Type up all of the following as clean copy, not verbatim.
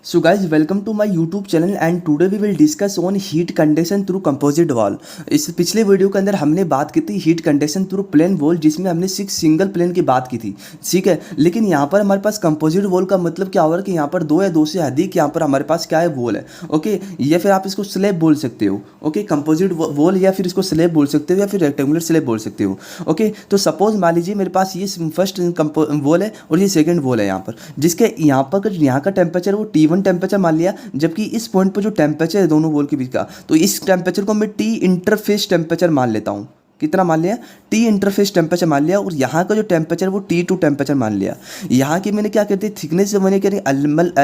So guys, welcome to my YouTube channel and today we will discuss on heat conduction through composite wall। इस पिछले video के अंदर हमने बात की थी heat conduction through plane wall, जिसमें हमने 6 सिंगल प्लेन की बात की थी, ठीक है। लेकिन यहाँ पर हमारे पास कंपोजिट वॉल का मतलब क्या हो रहा है कि यहाँ पर 2 या 2 से अधिक यहाँ पर हमारे पास क्या है, वॉल है, ओके। या फिर आप इसको स्लैब बोल सकते हो, ओके, कंपोजिट वॉल, या फिर इसको स्लैब बोल सकते हो, या फिर रेक्टेंगुलर स्लैब बोल सकते हो, ओके। तो सपोज मान लीजिए मेरे पास ये फर्स्ट वॉल है और ये सेकेंड वॉल है यहाँ पर, जिसके यहाँ का टेम्परेचर वो T1 टेम्परेचर मान लिया, जबकि इस पॉइंट पर जो टेम्परेचर है दोनों वॉल के बीच का, तो इस टेम्परेचर को मैं टी इंटरफेस टेम्परेचर मान लेता हूँ। कितना मान लिया? टी इंटरफेस टेम्परेचर मान लिया। और यहाँ का जो टेम्परेचर वो T2 टेम्परेचर मान लिया। यहाँ की मैंने क्या कहते हैं, थिकनेस मैंने क्या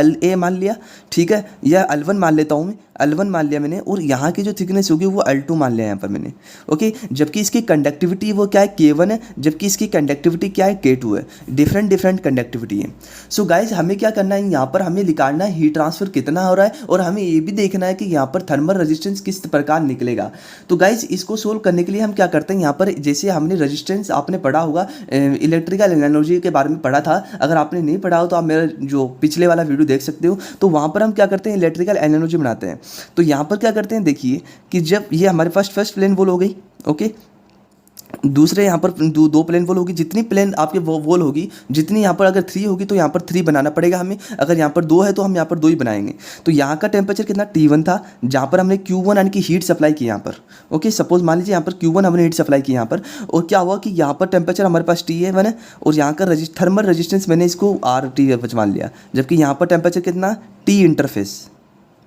LA मान लिया, ठीक है, या L1 मान लेता हूँ मैं, L1 मान लिया मैंने। और यहाँ की जो थिकनेस होगी वो L2 मान लिया यहाँ पर मैंने, ओके। जबकि इसकी कंडक्टिविटी वो क्या है, K1 है, जबकि इसकी कंडक्टिविटी क्या है, K2 है। डिफरेंट कंडक्टिविटी है। सो गाइज, हमें क्या करना है, यहाँ पर हमें निकालना है हीट ट्रांसफर कितना हो रहा है, और हमें ये भी देखना है कि यहाँ पर थर्मल रेजिस्टेंस किस प्रकार निकलेगा। तो गाइज, इसको सोल्व करने के लिए हम क्या करते हैं, यहाँ पर जैसे हमने रेजिस्टेंस आपने पढ़ा होगा, इलेक्ट्रिकल एनालॉजी के बारे में पढ़ा था। अगर आपने नहीं पढ़ा हो तो आप मेरा जो पिछले वाला वीडियो देख सकते हो। तो वहाँ पर हम क्या करते हैं, इलेक्ट्रिकल एनालॉजी बनाते हैं। तो यहाँ पर क्या करते हैं, देखिए कि जब ये हमारे पास फर्स्ट प्लेन वॉल हो गई, ओके, दूसरे यहाँ पर दो प्लेन वॉल होगी। जितनी प्लेन आपके वॉल होगी, जितनी यहाँ पर अगर 3 होगी तो यहाँ पर 3 बनाना पड़ेगा हमें। अगर यहाँ पर 2 है तो हम यहाँ पर 2 ही बनाएंगे। तो यहाँ का टेम्परेचर कितना, T1 था, जहाँ पर हमने Q1 यानी कि हीट सप्लाई की यहाँ पर, ओके। सपोज मान लीजिए यहाँ पर Q1 हमने हीट सप्लाई की यहाँ पर, और क्या हुआ कि यहाँ पर टेम्परेचर हमारे पास T1 है, और यहाँ का थर्मल रजिस्टेंस मैंने इसको RT मान लिया। जबकि यहाँ पर टेम्परेचर कितना, T इंटरफेस,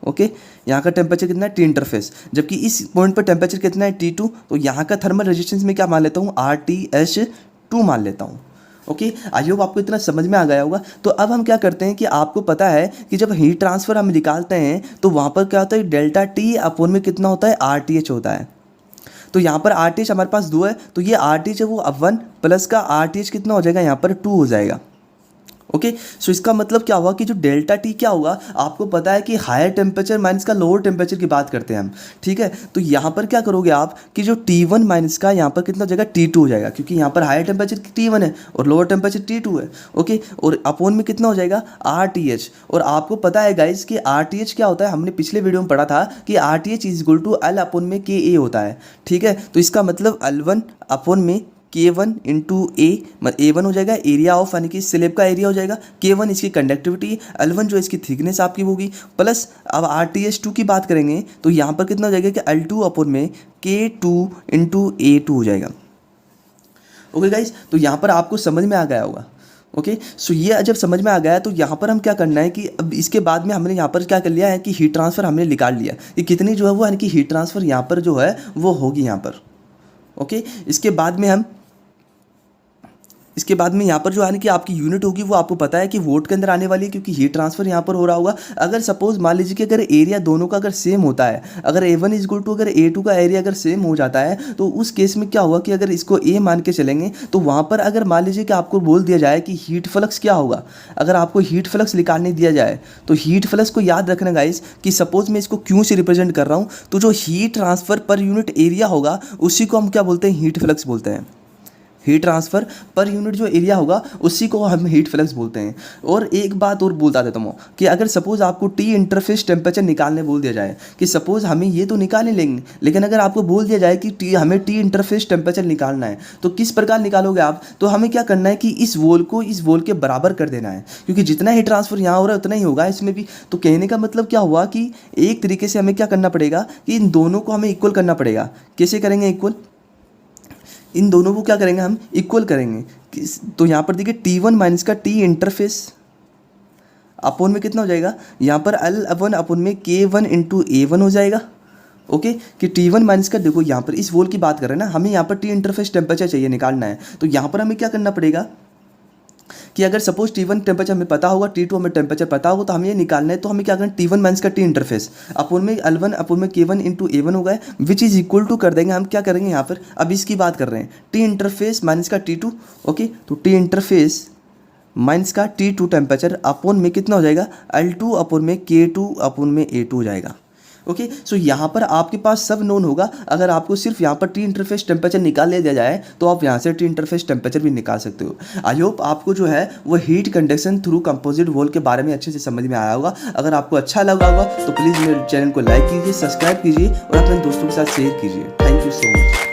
ओके। यहाँ का टेम्परेचर कितना है, टी इंटरफेस, जबकि इस पॉइंट पर टेम्परेचर कितना है, T2। तो यहाँ का थर्मल रेजिस्टेंस में क्या मान लेता हूँ, RTH2 मान लेता हूँ, ओके। आई होप आपको इतना समझ में आ गया होगा। तो अब हम क्या करते हैं कि आपको पता है कि जब हीट ट्रांसफ़र हम निकालते हैं तो वहाँ पर क्या होता है, डेल्टा टी अपॉन में कितना होता है, RTH होता है। तो यहाँ पर RTH हमारे पास 2 है, तो ये RTH है वो 1 प्लस का RTH कितना हो जाएगा, यहाँ पर 2 हो जाएगा, ओके। सो इसका मतलब क्या हुआ कि जो डेल्टा टी क्या होगा, आपको पता है कि हायर टेम्परेचर माइनस का लोअर टेम्परेचर की बात करते हैं हम, ठीक है। तो यहाँ पर क्या करोगे आप कि जो T1 माइनस का यहाँ पर कितना हो जाएगा, T2 हो जाएगा, क्योंकि यहाँ पर हायर टेम्परेचर T1 है और लोअर टेम्परेचर T2 है, ओके। और अपोन में कितना हो जाएगा, RTH। और आपको पता है गाइज कि RTH क्या होता है, हमने पिछले वीडियो में पढ़ा था कि RTH is equal to L upon में KA होता है, ठीक है। तो इसका मतलब L1 अपोन में K1 इंटू A1 हो जाएगा, एरिया ऑफ यानी कि स्लैब का एरिया हो जाएगा, K1 इसकी कंडक्टिविटी, L1 जो इसकी थिकनेस आपकी होगी, प्लस अब RTH2 की बात करेंगे तो यहाँ पर कितना हो जाएगा कि L2 अपोन में K2 इंटू A2 हो जाएगा, ओके गाइज। तो यहाँ पर आपको समझ में आ गया होगा, ओके। सो ये जब समझ में आ गया तो यहाँ पर हम क्या करना है कि अब इसके बाद में हमने यहाँ पर क्या कर लिया है कि हीट ट्रांसफ़र हमने निकाल लिया कि कितनी जो है वो, यानी कि हीट ट्रांसफ़र यहाँ पर जो है वो होगी यहाँ पर, ओके। इसके बाद में यहाँ पर जो है कि आपकी यूनिट होगी वो आपको पता है कि वोट के अंदर आने वाली है, क्योंकि हीट ट्रांसफर यहाँ पर हो रहा होगा। अगर सपोज मान लीजिए कि अगर एरिया दोनों का अगर सेम होता है, अगर A1 इज इक्वल टू अगर A2 का एरिया अगर सेम हो जाता है, तो उस केस में क्या होगा कि अगर इसको A मान के चलेंगे तो वहाँ पर अगर मान लीजिए कि आपको बोल दिया जाए कि हीट फ्लक्स क्या होगा, अगर आपको हीट फ्लक्स निकालने दिया जाए तो हीट फ्लक्स को याद रखना गाइस कि सपोज मैं इसको क्यों से रिप्रेजेंट कर रहा हूँ, तो जो heat transfer per unit area होगा उसी को हम क्या बोलते हैं, हीट फ्लक्स बोलते हैं। हीट ट्रांसफ़र पर यूनिट जो एरिया होगा उसी को हम हीट फ्लक्स बोलते हैं। और एक बात और बोलता देता हूँ कि अगर सपोज़ आपको टी इंटरफेस टेम्परेचर निकालने बोल दिया जाए, कि सपोज़ हमें ये तो निकाल नहीं लेंगे, लेकिन अगर आपको बोल दिया जाए कि हमें टी इंटरफेस टेम्परेचर निकालना है, तो किस प्रकार निकालोगे आप, तो हमें क्या करना है कि इस वॉल को इस वॉल के बराबर कर देना है, क्योंकि जितना हीट ट्रांसफ़र यहाँ हो रहा है उतना ही होगा इसमें भी। तो कहने का मतलब क्या हुआ कि एक तरीके से हमें क्या करना पड़ेगा कि इन दोनों को हमें इक्वल करना पड़ेगा। कैसे करेंगे इक्वल, इन दोनों को क्या करेंगे हम, इक्वल करेंगे। तो यहाँ पर देखिए T1 माइनस का टी इंटरफेस अपोन में कितना हो जाएगा, यहाँ पर L1 अपोन में K1 इंटू A1 हो जाएगा, ओके। कि T1 माइनस का, देखो यहाँ पर इस वॉल की बात कर रहे हैं ना, हमें यहाँ पर टी इंटरफेस टेम्परेचर चाहिए, निकालना है। तो यहाँ पर हमें क्या करना पड़ेगा कि अगर सपोज T1 टेम्परेचर हमें पता होगा, T2 हमें टेम्परेचर पता होगा, तो हमें ये निकालना है। तो हमें क्या करना है, T1 माइनस का टी इंटरफेस अपोन में L1 अपोन में K1 इंटू A1 होगा, विच इज़ इक्वल टू कर देंगे हम क्या करेंगे यहाँ पर, अब इसकी बात कर रहे हैं, टी इंटरफेस माइनस का T2, ओके। तो टी इंटरफेस माइनस का T2 टेम्परेचर अपोन में कितना हो जाएगा, L2 अपोन में K2 अपोन में A2 हो जाएगा, ओके, सो यहाँ पर आपके पास सब नोन होगा। अगर आपको सिर्फ यहाँ पर टी इंटरफेस टेम्परेचर निकाल लिया जाए तो आप यहाँ से टी इंटरफेस टेम्परेचर भी निकाल सकते हो। आई होप आपको जो है वो heat conduction through composite wall के बारे में अच्छे से समझ में आया होगा। अगर आपको अच्छा लगा होगा तो प्लीज़ मेरे चैनल को लाइक कीजिए, सब्सक्राइब कीजिए और अपने दोस्तों के साथ शेयर कीजिए। Thank you so much.